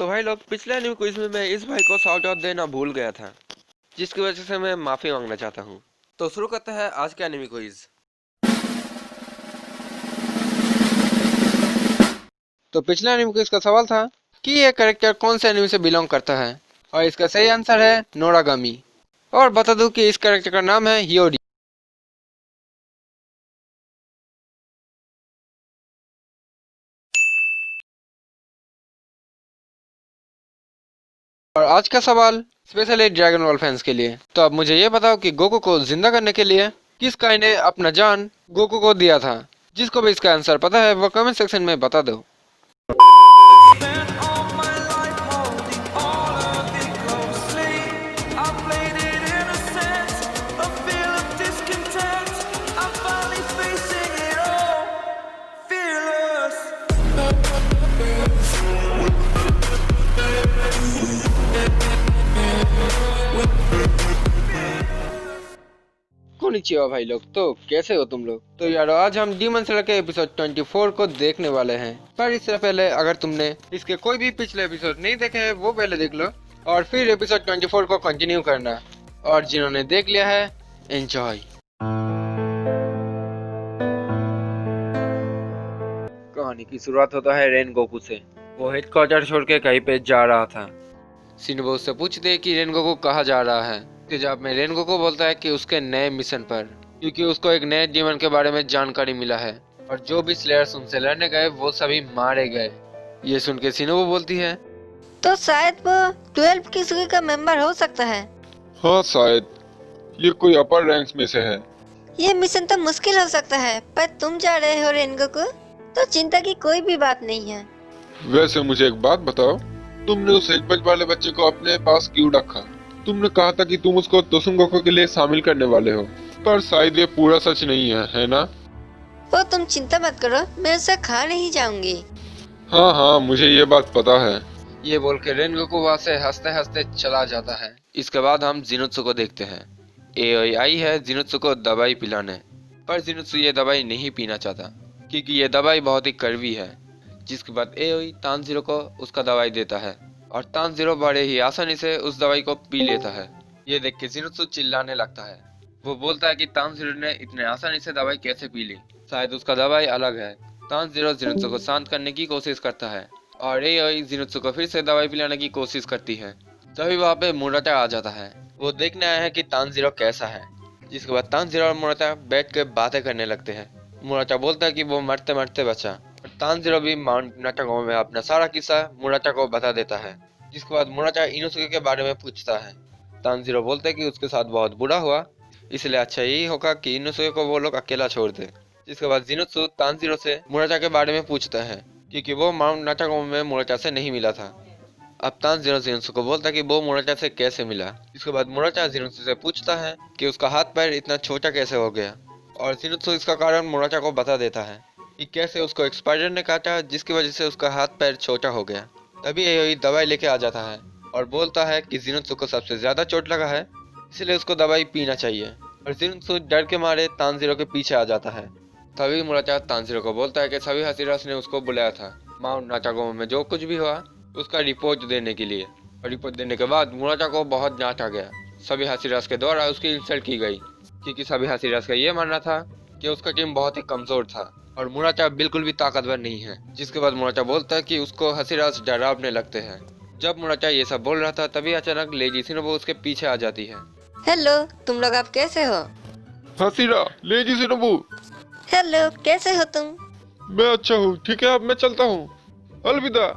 तो भाई लोग, पिछले एनिमे क्विज में मैं इस भाई को शाउट आउट देना भूल गया था, जिसकी वजह से मैं माफी मांगना चाहता हूँ। तो शुरू करते हैं आज का एनिमे क्विज। तो पिछले एनिमे क्विज का सवाल था कि ये कैरेक्टर कौन से एनिमे से बिलोंग करता है, और इसका सही आंसर है नोरागामी। और बता दूं कि इस कैरेक्टर का नाम है हियोरी। और आज का सवाल स्पेशली ड्रैगन बॉल फैंस के लिए। तो अब मुझे ये बताओ कि गोकू को जिंदा करने के लिए किस काई ने अपना जान गोकू को दिया था। जिसको भी इसका आंसर पता है वो कमेंट सेक्शन में बता दो। कोनिचिवा भाई लोग, तो कैसे हो तुम लोग। तो यार आज हम डीमन स्लेयर के एपिसोड 24 को देखने वाले हैं। पर इससे पहले अगर तुमने इसके कोई भी पिछले एपिसोड नहीं देखे हैं वो पहले देख लो, और फिर एपिसोड 24 को कंटिन्यू करना। और जिन्होंने देख लिया है, एंजॉय। कहानी की शुरुआत होता है रेन गोकू से। वो हेडक्वार्टर छोड़ के कहीं पे जा रहा था। शिनोबु उससे पूछते हैं कि रेन गोकू कहाँ जा रहा है। जवाब में रेन गोकू बोलता है कि उसके नए मिशन पर, क्योंकि उसको एक नए डीमन के बारे में जानकारी मिला है और जो भी स्लेयर्स उनसे लड़ने गए वो सभी मारे गए। ये सुन के शिनोबु बोलती है, तो शायद वो 12 किस्म का मेंबर हो सकता है। हाँ शायद ये कोई अपर रैंक्स में से है। ये मिशन तो मुश्किल हो सकता है, पर तुम जा रहे हो रेनगोकू, तो चिंता की कोई भी बात नहीं है। वैसे मुझे एक बात बताओ, तुमने उस एजबज वाले बच्चे को अपने पास क्यों रखा। तुमने कहा था कि तुम उसको तोसुंगोकू के लिए शामिल करने वाले हो, पर शायद ये पूरा सच नहीं है ना। वो तुम चिंता मत करो, मैं उसे खा नहीं जाऊंगी। हाँ मुझे ये बात पता है। ये बोल के रेन गोकू वहाँ से हंसते हंसते चला जाता है। इसके बाद हम जिनोत्सु को देखते हैं। एओई आई है जिनोत्सु को दवाई पिलाने, पर जिनोत्सु ये दवाई नहीं पीना चाहता क्योंकि ये दवाई बहुत ही कड़वी है। जिसके बाद एओई तानजीरो को उसका दवाई देता है और तानजीरो बड़े ही आसानी से उस दवाई को पी लेता है। ये देख के जिनोत्सु चिल्लाने लगता है। वो बोलता है कि तानजीरो ने इतने आसानी से दवाई कैसे पी ली, शायद उसका दवाई अलग है। तानजीरो जिनोत्सु को शांत करने की कोशिश करता है और एओई जिनोत्सु को फिर से दवाई पिलाने की कोशिश करती है। तभी वहाँ पे मुराटा आ जाता है। वो देखने आया है कि तानजीरो कैसा है। जिसके बाद तानजीरो और मुराटा बैठ के बातें करने लगते हैं। मुराटा बोलता है कि वो मरते मरते बचा। तानजीरो भी माउंट नाटागो में अपना सारा किस्सा मुराटा को बता देता है। जिसके बाद मुराटा इनोसुके के बारे में पूछता है। तानजीरो बोलता है कि उसके साथ बहुत बुरा हुआ, इसलिए अच्छा यही होगा कि इनोसुके को वो लोग अकेला छोड़ दे। जिसके बाद जिनोत्सु तानजीरो से मुराटा के बारे में पूछता है क्योंकि वो माउंट नाटागो में मुराटा से नहीं मिला था। अब तानजीरो जिनोत्सु को बोलता है कि वो मुराटा से कैसे मिला। इसके बाद मुराटा जिनोत्सु से पूछता है कि उसका हाथ पैर इतना छोटा कैसे हो गया, और जिनोत्सु इसका कारण मुराटा को बता देता है कि कैसे उसको एक स्पाइडर ने काटा जिसकी वजह से उसका हाथ पैर छोटा हो गया। तभी एओई दवाई लेके आ जाता है और बोलता है कि जिनोत्सु को सबसे ज्यादा चोट लगा है, इसलिए उसको दवाई पीना चाहिए। और जिनोत्सु डर के मारे तानजीरो के पीछे आ जाता है। तभी मुराटा तानजीरो को बोलता है कि सभी हसीरास ने उसको बुलाया था माउंट नाटागो में जो कुछ भी हुआ उसका रिपोर्ट देने के लिए। और रिपोर्ट देने के बाद मुराटा को बहुत डांटा गया। सभी हसीरास के द्वारा उसकी इंसल्ट की गई क्योंकि सभी हसीरास का ये मानना था कि उसका टीम बहुत ही कमजोर था और मुराटा बिल्कुल भी ताकतवर नहीं है। जिसके बाद मुराटा बोलता है कि उसको हसीरास डरावने लगते हैं। जब मुराटा ये सब बोल रहा था तभी अचानक लेडी शिनोबु उसके पीछे आ जाती है। हेलो, तुम लोग आप कैसे हो। हसीरा, लेडी शिनोबु। हेलो, कैसे हो तुम। मैं अच्छा हूँ, ठीक है अब मैं चलता हूँ, अलविदा।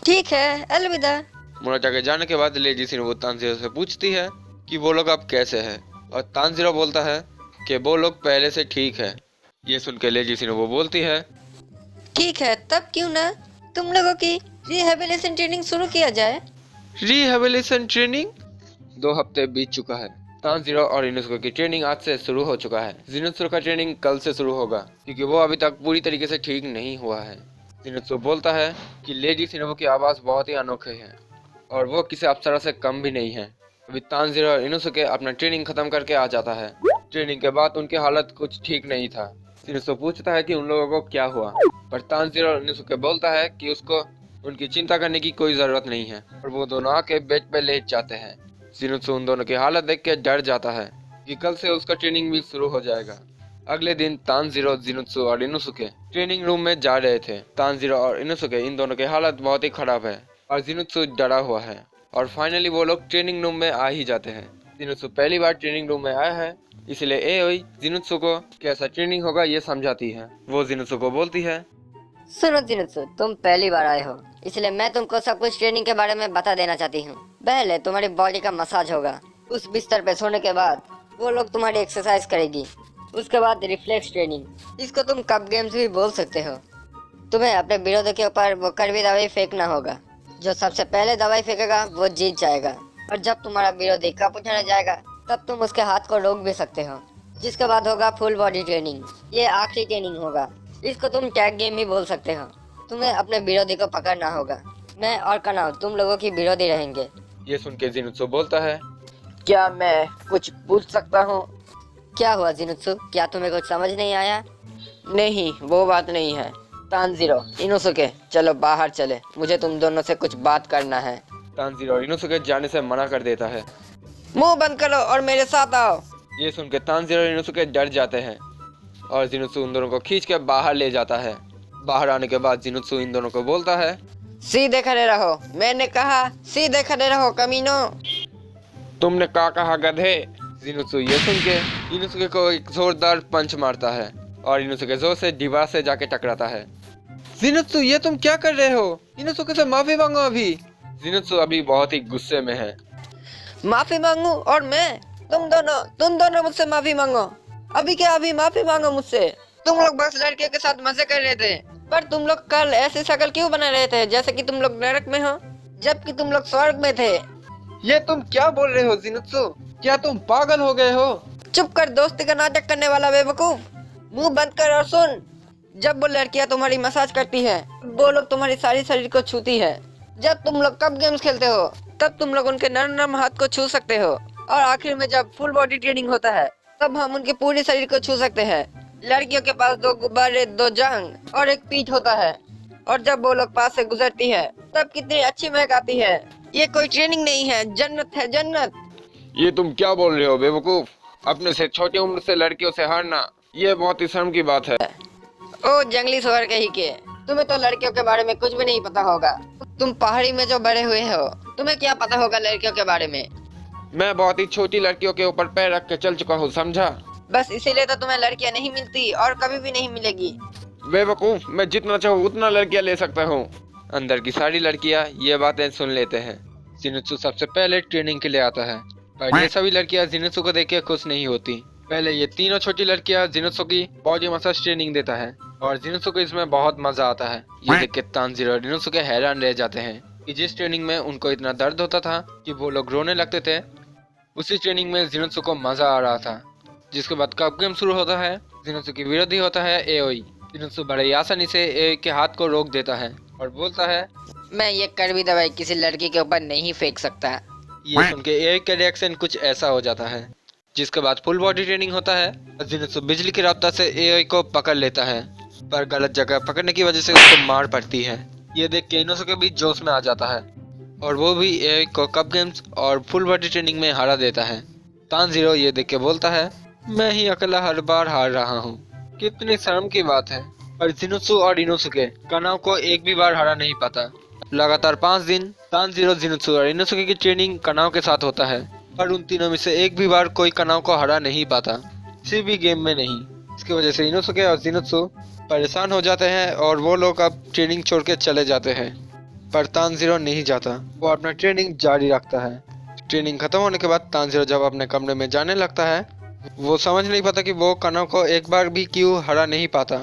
ठीक है, अलविदा। मुराटा के जाने के बाद लेडी शिनोबु तानजीरो से पूछती है कि वो लोग अब कैसे हैं, और तानजीरो बोलता है कि वो लोग पहले से ठीक है। ये सुन के लेडी शिनोबु बोलती है, ठीक है, तब क्यों ना तुम लोगों की रिहेबिलिटेशन ट्रेनिंग शुरू किया जाए। Rehabilitation training. 2 हफ्ते बीत चुका है। तानजीरो और इनोसुके की ट्रेनिंग आज से शुरू हो चुका है। जिनोत्सु का ट्रेनिंग कल से शुरू होगा क्योंकि वो अभी तक पूरी तरीके से ठीक नहीं हुआ है। जिनोत्सु बोलता है कि लेडी शिनोबु की आवाज़ बहुत ही अनोखी है और वो किसी अप्सरा से कम भी नहीं है। अभी तानजीरो और इनोसुके अपना ट्रेनिंग खत्म करके आ जाता है। ट्रेनिंग के बाद उनकी हालत कुछ ठीक नहीं था। जिनोत्सु पूछता है कि उन लोगों को क्या हुआ, पर तानजीरो और इनोसुके बोलता है कि उसको उनकी चिंता करने की कोई जरूरत नहीं है और वो दोनों आके बेड पे लेट जाते हैं। जिनुत्सु उन दोनों की हालत देख के डर जाता है कि कल से उसका ट्रेनिंग भी शुरू हो जाएगा। अगले दिन तानजीरो, जिनुत्सु और इनोसुके ट्रेनिंग रूम में जा रहे थे। तानजीरो और इनोसुके इन दोनों की हालत बहुत ही खराब है और जिनुत्सु डरा हुआ है और फाइनली वो लोग ट्रेनिंग रूम में आ ही जाते हैं। जिनुत्सु पहली बार ट्रेनिंग रूम में आया है, इसलिए एओई जिनुत्सु को कैसा ट्रेनिंग होगा ये समझाती है। वो जिनुत्सु को बोलती है, सुनो जिनुत्सु, तुम पहली बार आए हो, इसलिए मैं तुमको सब कुछ ट्रेनिंग के बारे में बता देना चाहती हूँ। पहले तुम्हारी बॉडी का मसाज होगा। उस बिस्तर पे सोने के बाद वो लोग तुम्हारी एक्सरसाइज करेगी। उसके बाद रिफ्लेक्स ट्रेनिंग, इसको तुम कप गेम्स भी बोल सकते हो। तुम्हें अपने विरोधी के ऊपर वो कड़वी दवाई फेंकना होगा। जो सबसे पहले दवाई फेंकेगा वो जीत जाएगा और जब तुम्हारा विरोधी कप उठाने जाएगा तब तुम उसके हाथ को रोक भी सकते हो। जिसके बाद होगा फुल बॉडी ट्रेनिंग, ये आखिरी ट्रेनिंग होगा। इसको तुम टैग गेम भी बोल सकते हो। तुम्हें अपने विरोधी को पकड़ना होगा। मैं और कनाव तुम लोगों की विरोधी रहेंगे। ये सुन के जिनुत्सु बोलता है, क्या मैं कुछ पूछ सकता हूँ? क्या हुआ जिनुत्सु, क्या तुम्हें कुछ समझ नहीं आया? नहीं, वो बात नहीं है। तानजीरो, इनोसुके, चलो बाहर चले, मुझे तुम दोनों से कुछ बात करना है। तानजीरो और इनोसुके जाने से मना कर देता है। मुंह बंद करो और मेरे साथ आओ। ये सुन के तानजीरो और इनोसुके डर जाते हैं और जिनुत्सु उन दोनों को खींच के बाहर ले जाता है। बाहर आने के बाद जिनुत्सु इन दोनों को बोलता है, सीधे खड़े रहो, मैंने कहा सीधे खड़े रहो कमीनो। तुमने क्या कहा गधे? जिनुत्सु ये सुन के इनोसुके को एक जोरदार पंच मारता है और इनोसुके जोर से दीवार से जाके टकराता है। जिनुत्सु ये तुम क्या कर रहे हो? इनोसुके से माफी मांगो अभी। जिनुत्सु अभी बहुत ही गुस्से में है। माफी मांगू? और मैं? तुम दोनों मुझसे माफी मांगो। अभी क्या अभी माफी मांगो मुझसे? तुम लोग बस लड़कियों के साथ मजे कर रहे थे, पर तुम लोग कल ऐसी शक्ल क्यों बना रहे थे जैसे कि तुम लोग नरक में हो, जबकि तुम लोग स्वर्ग में थे। ये तुम क्या बोल रहे हो जिनुत्सु? क्या तुम पागल हो गए हो? चुप कर, दोस्ती का नाटक करने वाला बेवकूफ। मुंह बंद कर और सुन। जब वो लड़कियां तुम्हारी मसाज करती है, वो लोग तुम्हारी सारी शरीर को छूती है। जब तुम लोग कप गेम्स खेलते हो तब तुम लोग उनके नरम नरम हाथ को छू सकते हो और आखिर में जब फुल बॉडी ट्रेनिंग होता है तब हम उनके पूरे शरीर को छू सकते हैं। लड़कियों के पास 2 गुब्बारे, 2 जांग और 1 पीठ होता है और जब वो लोग पास से गुजरती है तब कितनी अच्छी महक आती है। ये कोई ट्रेनिंग नहीं है, जन्नत है, जन्नत। ये तुम क्या बोल रहे हो बेवकूफ? अपने से छोटी उम्र से लड़कियों से हारना, ये बहुत ही शर्म की बात है। ओ जंगली सुअर कहीं के, तुम्हें तो लड़कियों के बारे में कुछ भी नहीं पता होगा। तुम पहाड़ी में जो बड़े हुए हो, तुम्हें क्या पता होगा लड़कियों के बारे में? मैं बहुत ही छोटी लड़कियों के ऊपर पैर रख के चल चुका हूँ, समझा? बस इसीलिए तो तुम्हें लड़कियां नहीं मिलती और कभी भी नहीं मिलेगी। बेवकूफ, मैं जितना चाहूँ उतना लड़कियाँ ले सकता हूँ। अंदर की सारी लड़कियाँ ये बातें सुन लेते हैं। जिनुत्सु सबसे पहले ट्रेनिंग के लिए आता है, पर ये सभी लड़कियाँ जिनुत्सु को देख के खुश नहीं होती। पहले ये तीनों छोटी लड़कियाँ जिनुत्सु की बॉडी मसाज ट्रेनिंग देता है और जिनुत्सु को इसमें बहुत मजा आता है। ये देख के तानजीरो और इनोसुके हैरान रह जाते हैं कि जिस ट्रेनिंग में उनको इतना दर्द होता था कि वो लोग रोने लगते थे, उसी ट्रेनिंग में जिनुत्सु को मजा आ रहा था। जिसके बाद कप गेम शुरू होता है। जिनुत्सु की विरोधी होता है एओई। जिनुत्सु बड़े आसानी से एओई के हाथ को रोक देता है और बोलता है, मैं ये कड़वी दवाई किसी लड़की के ऊपर नहीं फेंक सकता। ये सुन के एओई का रिएक्शन कुछ ऐसा हो जाता है। जिसके बाद फुल बॉडी ट्रेनिंग होता है। जिनुत्सु बिजली की रफ्तार से एओई को पकड़ लेता है, पर गलत जगह पकड़ने की वजह से उसको मार पड़ती है। ये देख के इनोसुके भी जोश में आ जाता है और वो भी एओई को कप गेम्स और फुल बॉडी ट्रेनिंग में हरा देता है। तानजीरो ये देख के बोलता है, मैं ही अकेला हर बार हार रहा हूँ, कितनी शर्म की बात है। पर जिनुत्सु और इनोसुके कनाव को एक भी बार हरा नहीं पाता। लगातार 5 दिन तानजीरो, जिनुत्सु और इनोसुके की ट्रेनिंग कनाव के साथ होता है, पर उन तीनों में से एक भी बार कोई कनाव को हरा नहीं पाता, किसी भी गेम में नहीं। इसकी वजह से इनोसुके और जिनुत्सु परेशान हो जाते हैं और वो लोग अब ट्रेनिंग छोड़ के चले जाते हैं। पर तानजीरो नहीं जाता, वो अपना ट्रेनिंग जारी रखता है। ट्रेनिंग खत्म होने के बाद तानजीरो जब अपने कमरे में जाने लगता है, वो समझ नहीं पाता कि वो कनाव को एक बार भी क्यों हरा नहीं पाता।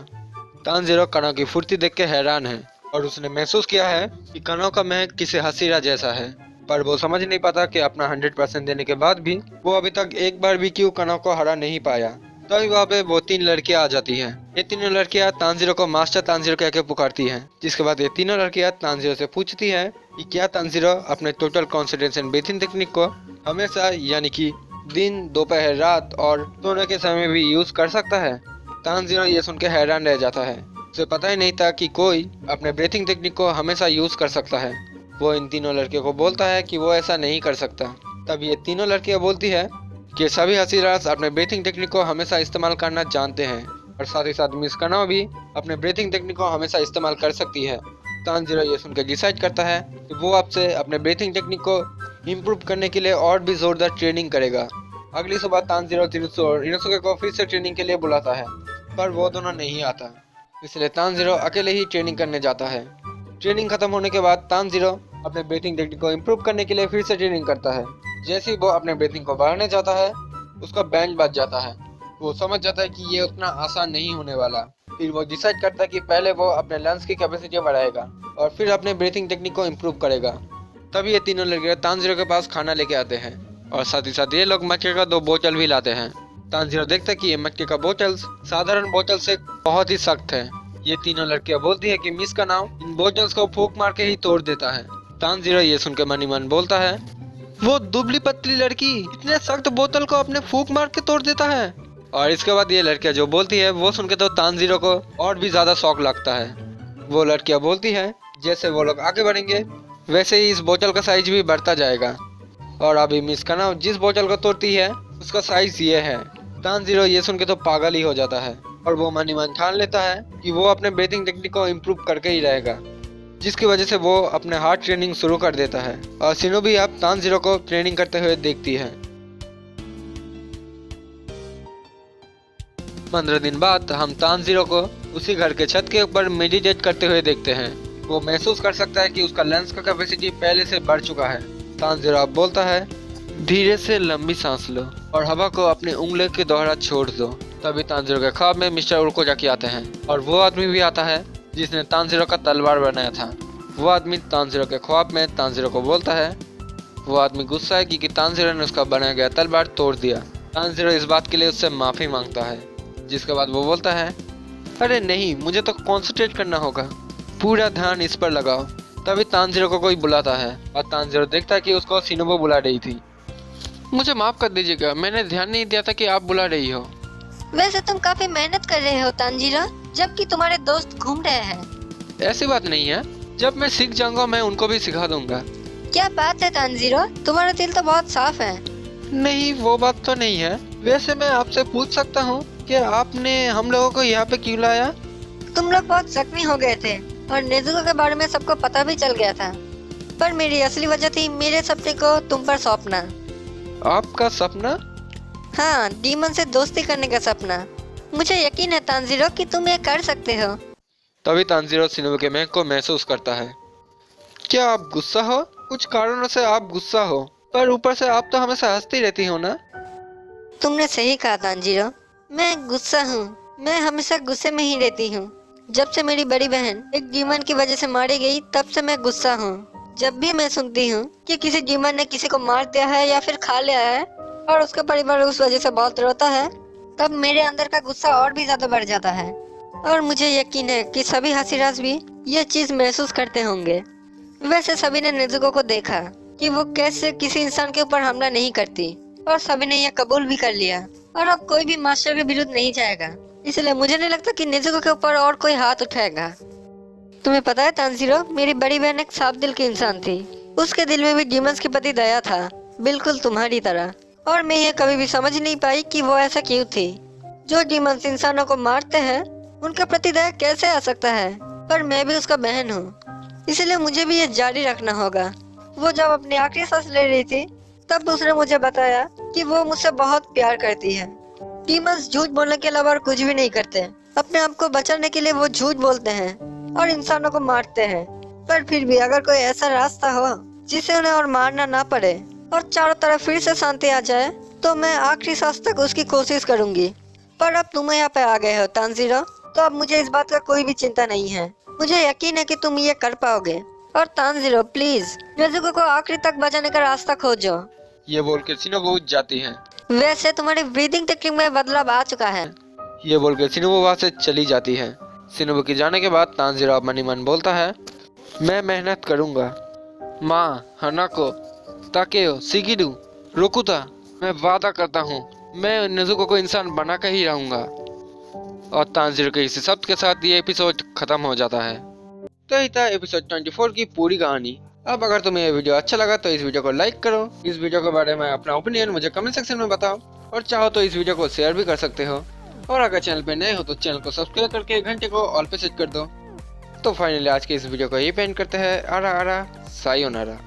तानजीरो कनाव की फुर्ती देख के हैरान है और उसने महसूस किया है कि कनाव का महक किसी हसीरा जैसा है, पर वो समझ नहीं पाता कि अपना 100% देने के बाद भी वो अभी तक एक बार भी क्यों कनाव को हरा नहीं पाया। तभी वहाँ पे वो 3 लड़कियाँ आ जाती हैं। ये तीनों लड़कियाँ तानजीरो को मास्टर तानजीरो कह के पुकारती हैं। जिसके बाद ये तीनों लड़कियाँ तानजीरो से पूछती हैं कि क्या तानजीरो अपने टोटल कॉन्सेंट्रेशन ब्रीथिंग टेक्निक को हमेशा, यानी कि दिन, दोपहर, रात और सोने के समय भी यूज कर सकता है। तानजीरो ये सुन के हैरान रह जाता है उसे पता ही नहीं था कि कोई अपने ब्रीथिंग टेक्निक को हमेशा यूज कर सकता है। वो इन तीनों लड़कियों को बोलता है कि वो ऐसा नहीं कर सकता। तब ये तीनों लड़कियां बोलती है कि सभी हसीराज अपने ब्रीथिंग टेक्निक को हमेशा इस्तेमाल करना जानते हैं और साथ ही साथ मिस कनाओ भी अपने ब्रीथिंग टेक्निक को हमेशा इस्तेमाल कर सकती है। तानजीरो ये सुनकर डिसाइड करता है कि वो आपसे अपने ब्रीथिंग टेक्निक को इम्प्रूव करने के लिए और भी जोरदार ट्रेनिंग करेगा। अगली सुबह तानजीरो जिनुत्सु और इनोसुके को फिर से ट्रेनिंग के लिए बुलाता है, पर वो दोनों नहीं आता। इसलिए तानजीरो अकेले ही ट्रेनिंग करने जाता है। ट्रेनिंग खत्म होने के बाद तानजीरो अपने ब्रीथिंग टेक्निक को इम्प्रूव करने के लिए फिर से ट्रेनिंग करता है। जैसे ही वो अपने ब्रीथिंग को बढ़ाने जाता है, उसका बैंड बज जाता है। वो समझ जाता है कि ये उतना आसान नहीं होने वाला। फिर वो डिसाइड करता है कि पहले वो अपने लंग्स की कैपेसिटी बढ़ाएगा और फिर अपने ब्रीथिंग टेक्निक को इम्प्रूव करेगा। तभी ये तीनों लड़के तानजीरो के पास खाना लेके आते हैं और साथ ही साथ ये लोग मटके का 2 बोतल भी लाते हैं। तानजीरो देखता है कि ये मटके का बोतल साधारण बोतल से बहुत ही सख्त है। ये तीनों लड़कियां बोलती है कि मिस का नाम इन बोतल्स को फूंक मार के ही तोड़ देता है। तानजीरो ये सुनकर मन ही मन बोलता है, वो दुबली पतली लड़की इतने सख्त बोतल को अपने फूंक मार के तोड़ देता है। और इसके बाद ये लड़कियां जो बोलती है वो सुनकर तो तानजीरो को और भी ज्यादा शौक लगता है। वो लड़कियां बोलती है जैसे वो लोग आगे बढ़ेंगे वैसे ही इस बोतल का साइज भी बढ़ता जाएगा और अभी मिस कनाओ जिस बोतल को तोड़ती है उसका साइज ये है। तानजीरो ये सुन के तो पागल ही हो जाता है और वो मन ही मन ठान लेता है कि वो अपने ब्रीथिंग टेक्निक को इम्प्रूव करके ही रहेगा, जिसकी वजह से वो अपने हार्ट ट्रेनिंग शुरू कर देता है। और शिनोबी अब तानजीरो को ट्रेनिंग करते हुए देखती है। 15 दिन बाद हम तानजीरो को उसी घर के छत के ऊपर मेडिटेट करते हुए देखते हैं। वो महसूस कर सकता है कि उसका लंग्स का कैपेसिटी पहले से बढ़ चुका है। तानजीरो अब बोलता है, धीरे से लंबी सांस लो और हवा को अपने उंगली के द्वारा छोड़ दो। तभी तानजीरो के ख्वाब में मिस्टर उरकोजाकी आते हैं और वो आदमी भी आता है जिसने तानजीरो का तलवार बनाया था। वो आदमी तानजीरो के ख्वाब में तानजीरो को बोलता है, वो आदमी गुस्सा है कि तानजीरो ने उसका बनाया गया तलवार तोड़ दिया। तानजीरो इस बात के लिए उससे माफी मांगता है, जिसके बाद वो बोलता है, अरे नहीं, मुझे तो कॉन्सेंट्रेट करना होगा, पूरा ध्यान इस पर लगाओ। तभी तानजीरो को कोई बुलाता है और तानजीरो देखता है कि उसको शिनोबू बुला रही थी। मुझे माफ कर दीजिएगा, मैंने ध्यान नहीं दिया था कि आप बुला रही हो। वैसे तुम काफी मेहनत कर रहे हो तानजीरो, जबकि तुम्हारे दोस्त घूम रहे हैं। ऐसी बात नहीं है, जब मैं सीख जाऊंगा मैं उनको भी सिखा दूंगा। क्या बात है तानजीरो, तुम्हारा दिल तो बहुत साफ है। नहीं, वो बात तो नहीं है। वैसे मैं आपसे पूछ सकता हूँ कि आपने हम लोगों को यहाँ पे क्यों लाया? तुम लोग बहुत जख्मी हो गए थे और नेजुको के बारे में सबको पता भी चल गया था, पर मेरी असली वजह थी मेरे सपने को तुम पर सौंपना। आपका सपना? हाँ, डीमन से दोस्ती करने का सपना। मुझे यकीन है तानजीरो कि तुम ये कर सकते हो। तभी तानजीरो शिनोबू के महक को महसूस करता है। क्या आप गुस्सा हो? कुछ कारणों से आप गुस्सा हो, पर ऊपर से आप तो हमेशा हंसती रहती हो ना? तुमने सही कहा तानजीरो, मैं गुस्सा हूँ। मैं हमेशा गुस्से में ही रहती हूँ। जब से मेरी बड़ी बहन एक डीमन की वजह से मारी गई, तब से मैं गुस्सा हूँ। जब भी मैं सुनती हूँ कि किसी डीमन ने किसी को मार दिया है या फिर खा लिया है और उसका परिवार उस वजह से बहुत रोता है, तब मेरे अंदर का गुस्सा और भी ज्यादा बढ़ जाता है। और मुझे यकीन है कि सभी हसीराज भी ये चीज महसूस करते होंगे। वैसे सभी ने नेजुको को देखा कि वो कैसे किसी इंसान के ऊपर हमला नहीं करती, और सभी ने यह कबूल भी कर लिया और अब कोई भी मास्टर के विरुद्ध नहीं जाएगा। इसलिए मुझे नहीं लगता कि नेजुको के ऊपर और कोई हाथ उठाएगा। तुम्हें पता है तानजीरो, मेरी बड़ी बहन एक साफ दिल की इंसान थी। उसके दिल में भी डीमंस के प्रति दया था, बिल्कुल तुम्हारी तरह। और मैं ये कभी भी समझ नहीं पाई कि वो ऐसा क्यों थी। जो डीमंस इंसानों को मारते हैं उनके प्रति दया कैसे आ सकता है? पर मैं भी उसका बहन हूँ, इसलिए मुझे भी ये जारी रखना होगा। वो जब अपनी आखिरी सांस ले रही थी तब उसने मुझे बताया कि वो मुझसे बहुत प्यार करती है। डीमंस झूठ बोलने के अलावा कुछ भी नहीं करते। अपने आप को बचाने के लिए वो झूठ बोलते हैं और इंसानों को मारते हैं। पर फिर भी अगर कोई ऐसा रास्ता हो जिसे उन्हें और मारना ना पड़े और चारों तरफ फिर से शांति आ जाए, तो मैं आखिरी सांस तक उसकी कोशिश करूंगी। पर अब तुम यहाँ पे आ गए हो तानजीरो, तो अब मुझे इस बात का कोई भी चिंता नहीं है। मुझे यकीन है कि तुम ये कर पाओगे। और तानजीरो, प्लीज नेजुको को आखिरी तक बचाने का रास्ता खोजो। ये बोल के शिनोबू जाती है। वैसे तुम्हारी ब्रीदिंग टेक्निक में बदलाव आ चुका है। ये बोल के शिनोबू वहाँ से चली जाती है। शिनोबू के जाने के बाद तानजीरो मन ही मन बोलता है, मैं मेहनत करूंगा। माँ, हनाको, ताकेयो, शिगिरू, रोकुता, मैं वादा करता हूँ मैं नेजुको को इंसान बना कर ही रहूंगा। और तानजीरो के इसी शब्द के साथ ये एपिसोड खत्म हो जाता है। तो ये था एपिसोड 24 की पूरी कहानी। अब अगर तुम्हें ये वीडियो अच्छा लगा तो इस वीडियो को लाइक करो, इस वीडियो के बारे में अपना ओपिनियन मुझे कमेंट सेक्शन में बताओ, और चाहो तो इस वीडियो को शेयर भी कर सकते हो। और अगर चैनल पे नए हो तो चैनल को सब्सक्राइब करके घंटे को ऑल पे सेट कर दो। तो फाइनली आज के इस वीडियो को यही पेंड करते हैं। आरा आरा सायोनारा।